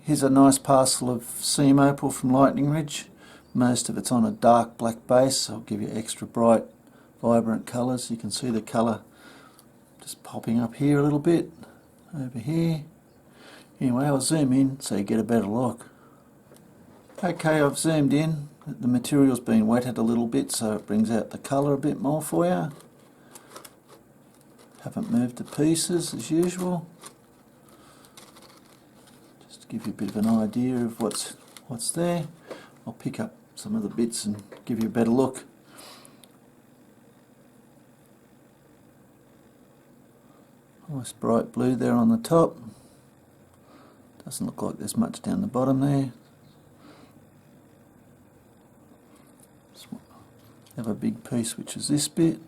Here's a nice parcel of seam opal from Lightning Ridge. Most of it's on a dark black base. I'll give you extra bright, vibrant colours. You can see the colour just popping up here a little bit, over here. Anyway, I'll zoom in so you get a better look. Okay, I've zoomed in. The material's been wetted a little bit so it brings out the colour a bit more for you. Haven't moved the pieces as usual. Just to give you a bit of an idea of what's there. I'll pick up some of the bits and give you a better look. Nice bright blue there on the top. Doesn't look like there's much down the bottom there. Have a big piece which is this bit.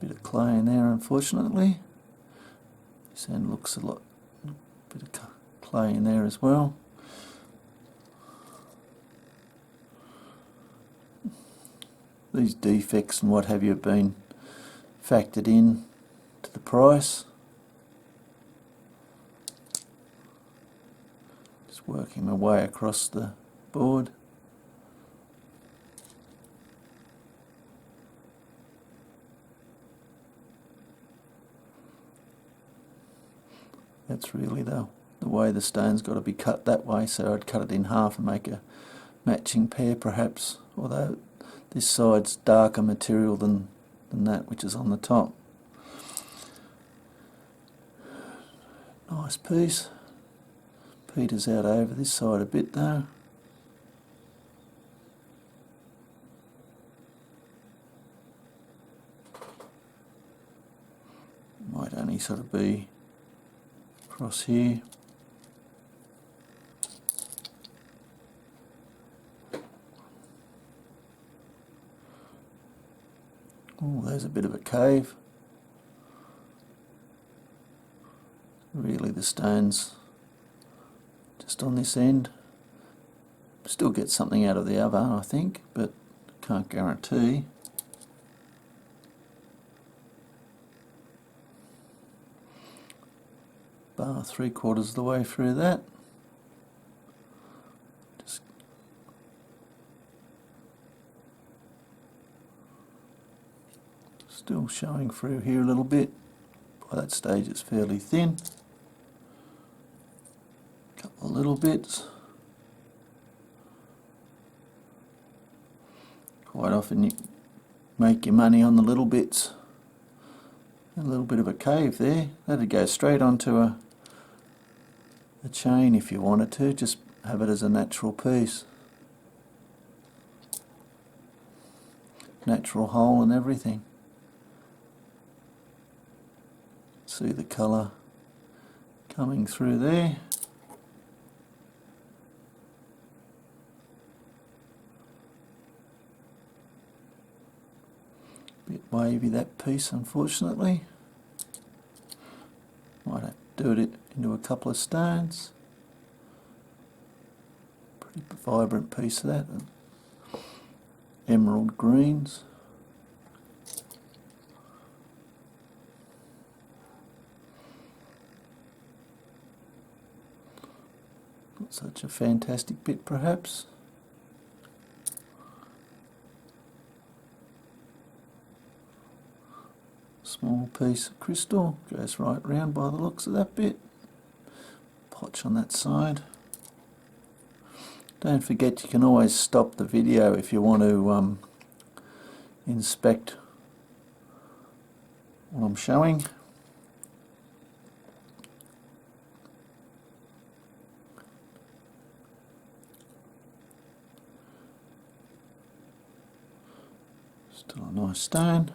Bit of clay in there unfortunately. This end looks a lot, bit of clay in there as well. These defects and what have you have been factored in to the price. Just working my way across the board. That's really the way the stone's got to be cut that way, so I'd cut it in half and make a matching pair perhaps, although this side's darker material than that which is on the top. Nice piece. Peters out over this side a bit though. Might only sort of be across here. Oh, there's a bit of a cave. Really the stone's just on this end. Still get something out of the other, I think, but can't guarantee. Bar 3/4 of the way through that. Just still showing through here a little bit. By that stage it's fairly thin. A couple of little bits. Quite often you make your money on the little bits. A little bit of a cave there. That'd go straight onto a chain if you wanted to. Just have it as a natural piece. Natural hole and everything. See the colour coming through there. Bit wavy that piece unfortunately. Might have to do it into a couple of stones. Pretty vibrant piece of that. Emerald greens. Not such a fantastic bit perhaps. Small piece of crystal, goes right round by the looks of that bit. Potch on that side. Don't forget you can always stop the video if you want to inspect what I'm showing. Still a nice stone.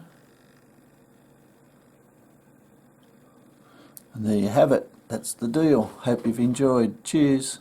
And there you have it. That's the deal. Hope you've enjoyed. Cheers.